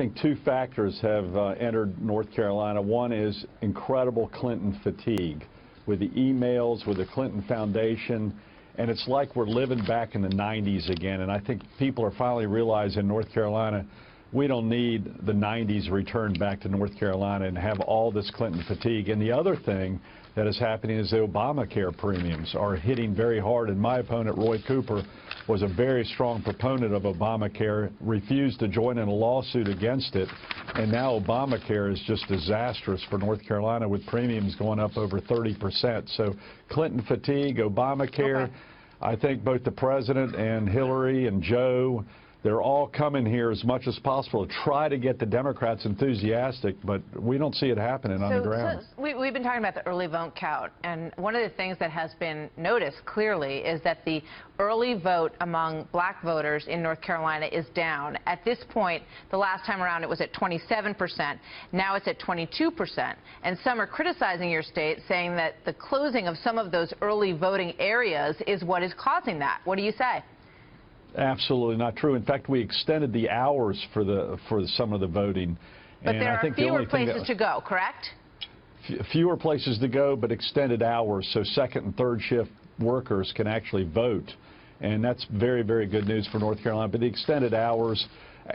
think two factors have entered North Carolina. One is incredible Clinton fatigue with the emails, with the Clinton Foundation, and it's like we're living back in the 90s again. And I think people are finally realizing in North Carolina, we don't need the 90s returned back to North Carolina and have all this Clinton fatigue. And the other thing that is happening is the Obamacare premiums are hitting very hard. And my opponent, Roy Cooper, was a very strong proponent of Obamacare, refused to join in a lawsuit against it. And now Obamacare is just disastrous for North Carolina with premiums going up over 30%. So Clinton fatigue, Obamacare, okay. I think both the president and Hillary and Joe, they're all coming here as much as possible to try to get the Democrats enthusiastic, but we don't see it happening on the ground. So we've been talking about the early vote count, and one of the things that has been noticed clearly is that the early vote among black voters in North Carolina is down. At this point, the last time around it was at 27%. Now it's at 22%. And some are criticizing your state, saying that the closing of some of those early voting areas is what is causing that. What do you say? Absolutely not true. In fact, we extended the hours for some of the voting. But there are fewer places to go, correct? Fewer places to go, but extended hours, so second and third shift workers can actually vote. And that's very, very good news for North Carolina. But the extended hours,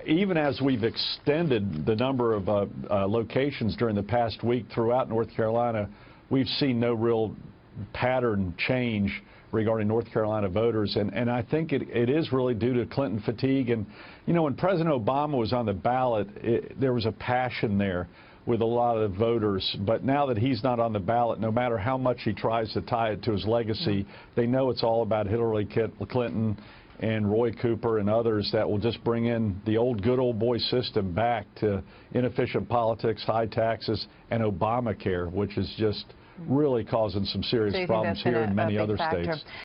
even as we've extended the number of locations during the past week throughout North Carolina, we've seen no real pattern change regarding North Carolina voters, and I think it is really due to Clinton fatigue. And, you know, when President Obama was on the ballot, there was a passion there with a lot of voters. But now that he's not on the ballot, no matter how much he tries to tie it to his legacy, they know it's all about Hillary Clinton and Roy Cooper and others that will just bring in the old good old boy system back to inefficient politics, high taxes, and Obamacare, which is just really causing some serious problems here and many other states.